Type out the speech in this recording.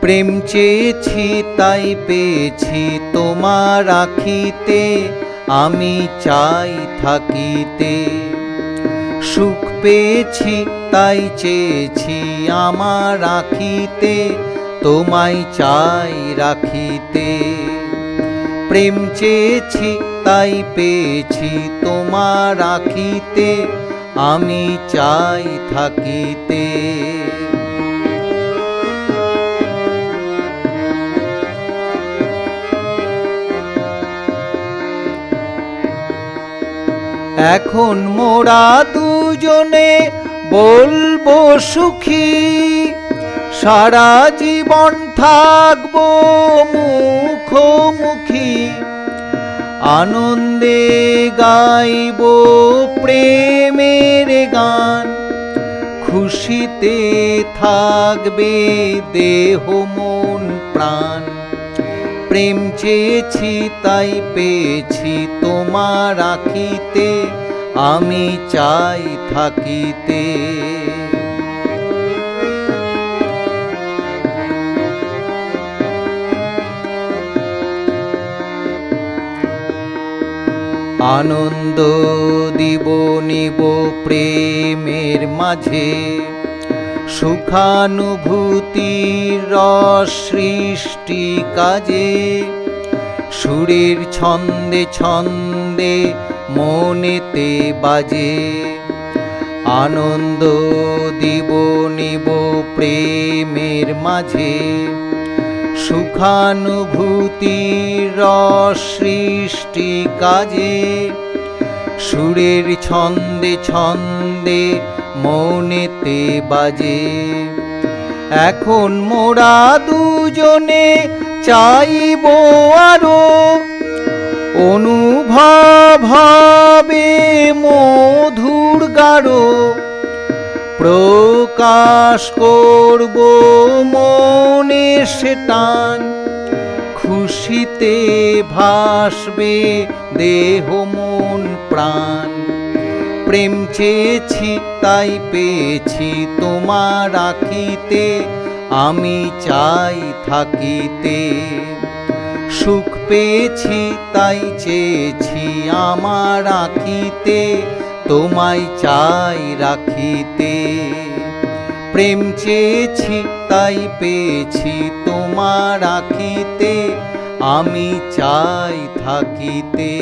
প্রেম চেয়েছি তাই পেয়েছি তোমার আখিতে, আমি চাই থাকিতে। সুখ পেয়েছি তাই চেয়েছি আমার আখিতে, তোমায় চাই রাখিতে। প্রেম চেয়েছি তাই পেয়েছি তোমার আখিতে, আমি চাই থাকিতে। এখন মোরা দুজনে বলবো সুখী, সারা জীবন থাকবো মুখোমুখি। আনন্দে গাইবো প্রেমের গান, খুশিতে থাকবে দেহ মন প্রাণ। প্রেম চেয়েছি তাই পেয়েছি তোমার আখিতে, আমি চাই থাকিতে। আনন্দ দিব নিব প্রেমের মাঝে, সুখানুভূতির রস সৃষ্টি কাজে। সুরের ছন্দে ছন্দে মনেতে বাজে, আনন্দ দিব নিব প্রেমের মাঝে। সুখানুভূতির রস সৃষ্টি কাজে, সুরের ছন্দে ছন্দে মনেতে বাজে। এখন মোরা দুজনে চাইব আরো, অনুভব হবে মধুর গাঢ়। প্রকাশ করব মনের সে টান, খুশিতে ভাসবে দেহ মন প্রাণ। প্রেম চেয়েছি তাই পেয়েছি তোমার আখিতে, আমি চাই থাকিতে। সুখ পেয়েছি তাই চেয়েছি আমার আখিতে, তোমায় চাই রাখিতে। প্রেম চেয়েছি তাই পেয়েছি তোমার আখিতে, আমি চাই থাকিতে।